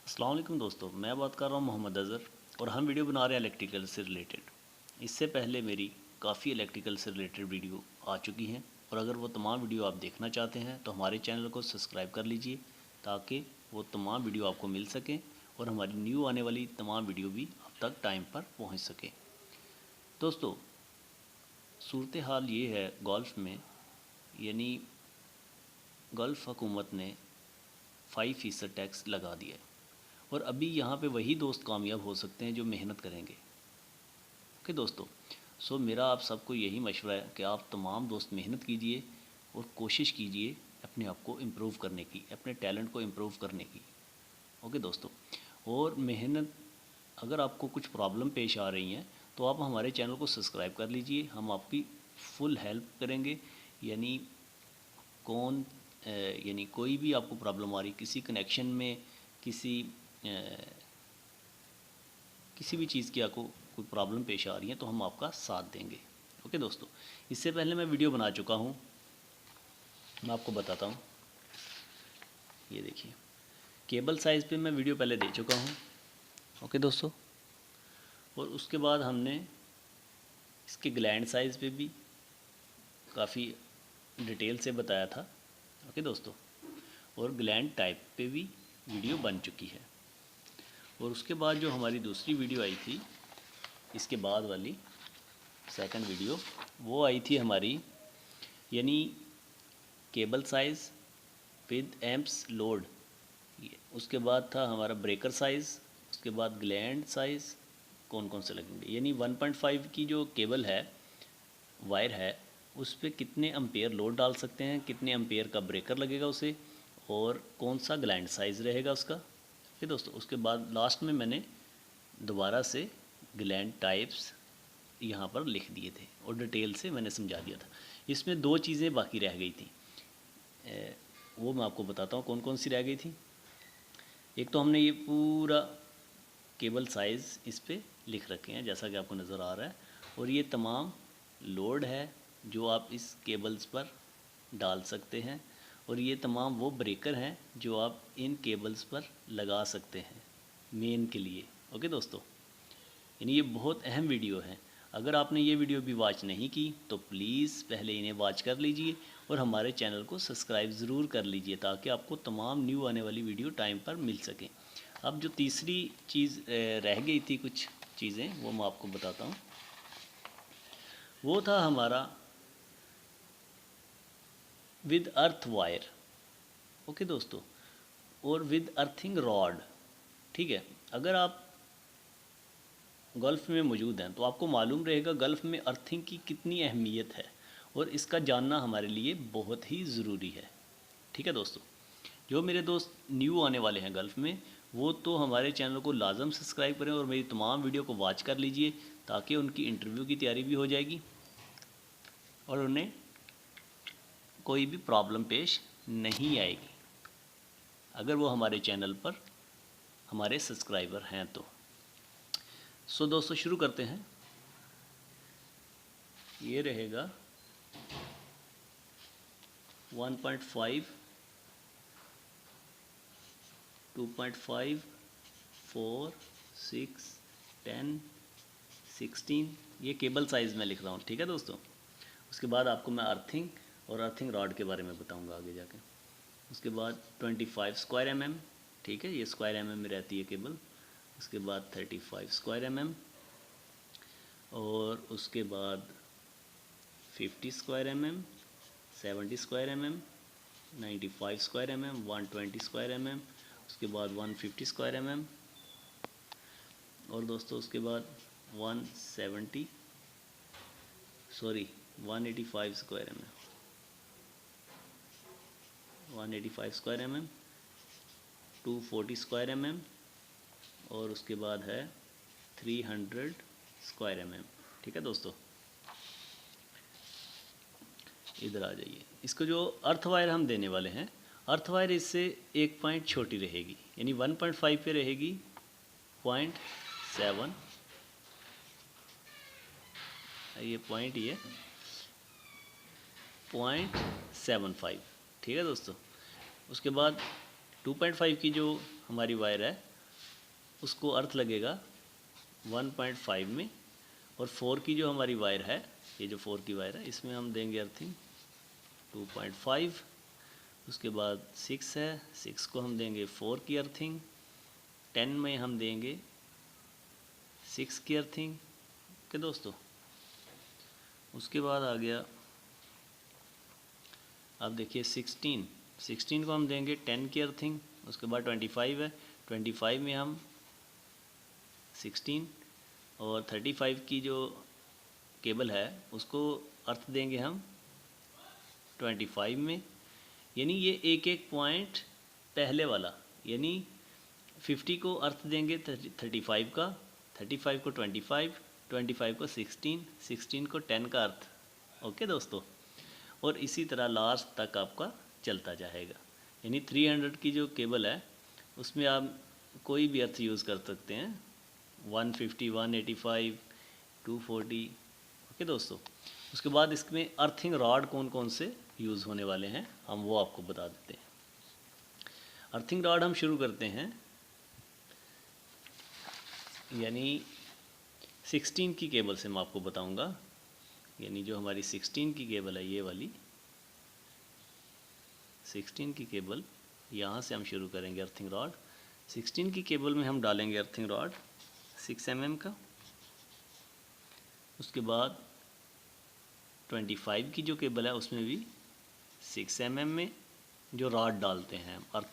अस्सलाम वालेकुम दोस्तों, मैं बात कर रहा हूँ मोहम्मद अज़हर और हम वीडियो बना रहे हैं इलेक्ट्रिकल से रिलेटेड। इससे पहले मेरी काफ़ी इलेक्ट्रिकल से रिलेटेड वीडियो आ चुकी हैं और अगर वो तमाम वीडियो आप देखना चाहते हैं तो हमारे चैनल को सब्सक्राइब कर लीजिए ताकि वो तमाम वीडियो आपको मिल सकें और हमारी न्यू आने वाली तमाम वीडियो भी आप तक टाइम पर पहुँच सकें। दोस्तों, सूरत हाल ये है गल्फ़ में, यानी गल्फ़ हुकूमत ने 5% टैक्स लगा दिया है और अभी यहाँ पे वही दोस्त कामयाब हो सकते हैं जो मेहनत करेंगे। ओके दोस्तों, सो मेरा आप सबको यही मशवरा है कि आप तमाम दोस्त मेहनत कीजिए और कोशिश कीजिए अपने आप को इम्प्रूव करने की, अपने टैलेंट को इम्प्रूव करने की। ओके दोस्तों, और मेहनत, अगर आपको कुछ प्रॉब्लम पेश आ रही हैं तो आप हमारे चैनल को सब्सक्राइब कर लीजिए, हम आपकी फुल हेल्प करेंगे। यानी कौन यानी कोई भी आपको प्रॉब्लम आ रही, किसी कनेक्शन में, किसी किसी भी चीज़ की आपको कोई प्रॉब्लम पेश आ रही है तो हम आपका साथ देंगे। ओके दोस्तों, इससे पहले मैं वीडियो बना चुका हूँ, मैं आपको बताता हूँ। ये देखिए, केबल साइज़ पे मैं वीडियो पहले दे चुका हूँ। ओके दोस्तों, और उसके बाद हमने इसके ग्लैंड साइज़ पे भी काफ़ी डिटेल से बताया था। ओके दोस्तों, और ग्लैंड टाइप पे भी वीडियो बन चुकी है। और उसके बाद जो हमारी दूसरी वीडियो आई थी, इसके बाद वाली सेकंड वीडियो, वो आई थी हमारी, यानी cable size with amps load. उसके बाद था हमारा ब्रेकर साइज़, उसके बाद ग्लैंड साइज़ कौन कौन से लगेंगे, यानी 1.5 की जो केबल है, वायर है, उस पर कितने एम्पेयर लोड डाल सकते हैं, कितने एम्पेयर का ब्रेकर लगेगा उसे, और कौन सा ग्लैंड साइज़ रहेगा उसका। फिर दोस्तों, उसके बाद लास्ट में मैंने दोबारा से ग्लैंड टाइप्स यहाँ पर लिख दिए थे और डिटेल से मैंने समझा दिया था। इसमें दो चीज़ें बाकी रह गई थी, वो मैं आपको बताता हूँ कौन कौन सी रह गई थी। एक तो हमने ये पूरा केबल साइज़ इस पे लिख रखे हैं जैसा कि आपको नज़र आ रहा है, और ये तमाम लोड है जो आप इस केबल्स पर डाल सकते हैं, और ये तमाम वो ब्रेकर हैं जो आप इन केबल्स पर लगा सकते हैं मेन के लिए। ओके दोस्तों, यानी ये बहुत अहम वीडियो है। अगर आपने ये वीडियो भी वॉच नहीं की तो प्लीज़ पहले इन्हें वॉच कर लीजिए और हमारे चैनल को सब्सक्राइब ज़रूर कर लीजिए ताकि आपको तमाम न्यू आने वाली वीडियो टाइम पर मिल सकें। अब जो तीसरी चीज़ रह गई थी, कुछ चीज़ें, वो मैं आपको बताता हूँ। वो था हमारा विद अर्थ वायर। ओके दोस्तों, और विद अर्थिंग रॉड। ठीक है, अगर आप गल्फ़ में मौजूद हैं तो आपको मालूम रहेगा गल्फ़ में अर्थिंग की कितनी अहमियत है, और इसका जानना हमारे लिए बहुत ही ज़रूरी है। ठीक है दोस्तों, जो मेरे दोस्त न्यू आने वाले हैं गल्फ़ में, वो तो हमारे चैनल को लाजम सब्सक्राइब करें और मेरी तमाम वीडियो को वॉच कर लीजिए ताकि उनकी इंटरव्यू की तैयारी भी हो जाएगी और उन्हें कोई भी प्रॉब्लम पेश नहीं आएगी अगर वो हमारे चैनल पर हमारे सब्सक्राइबर हैं तो। सो दोस्तों, शुरू करते हैं। ये रहेगा 1.5, 2.5, 4, 6, 10, 16, ये केबल साइज़ में लिख रहा हूँ। ठीक है दोस्तों, उसके बाद आपको मैं अर्थिंग और अर्थिंग रॉड के बारे में बताऊँगा आगे जाके। उसके बाद 25 स्क्वायर mm, ठीक है, ये स्क्वायर mm में रहती है केबल। उसके बाद 35 स्क्वायर mm, और उसके बाद 50 square mm, 70 square mm, 95 square mm, 120 square mm, उसके बाद 150 स्क्वायर mm, और दोस्तों उसके बाद 170 sorry 185 square mm, 185 square mm, 240 square mm, और उसके बाद है 300 स्क्वायर mm। ठीक है दोस्तों, इधर आ जाइए। इसको जो अर्थ वायर हम देने वाले हैं, अर्थ वायर इससे एक पॉइंट छोटी रहेगी, यानी 1.5 पे रहेगी 0.7, ये पॉइंट, ये 0.75। ठीक है दोस्तों, उसके बाद 2.5 की जो हमारी वायर है उसको अर्थ लगेगा 1.5 में, और 4 की जो हमारी वायर है, ये जो 4 की वायर है, इसमें हम देंगे अर्थिंग 2.5। उसके बाद 6 है, 6 को हम देंगे 4 की अर्थिंग। 10 में हम देंगे 6 की अर्थिंग। ओके दोस्तों, उसके बाद आ गया, अब देखिए 16 को हम देंगे 10 की अर्थिंग। उसके बाद 25 है, 25 में हम 16, और 35 की जो केबल है उसको अर्थ देंगे हम 25 में। यानी ये एक एक पॉइंट पहले वाला, यानी 50 को अर्थ देंगे 35 का, 35 को 25, 25 को 16, 16 को 10 का अर्थ। ओके दोस्तों, और इसी तरह लास्ट तक आपका चलता जाएगा। यानी 300 की जो केबल है उसमें आप कोई भी अर्थ यूज़ कर सकते हैं, 150, 185, 240। ओके दोस्तों, उसके बाद इसमें अर्थिंग रॉड कौन कौन से यूज़ होने वाले हैं हम वो आपको बता देते हैं। अर्थिंग रॉड हम शुरू करते हैं, यानी 16 की केबल से मैं आपको बताऊंगा। यानी जो हमारी 16 की केबल है, ये वाली 16 की केबल, यहाँ से हम शुरू करेंगे अर्थिंग रॉड। 16 की केबल में हम डालेंगे अर्थिंग रॉड 6 mm का। उसके बाद 25 की जो केबल है उसमें भी 6 mm में जो रॉड डालते हैं अर्थ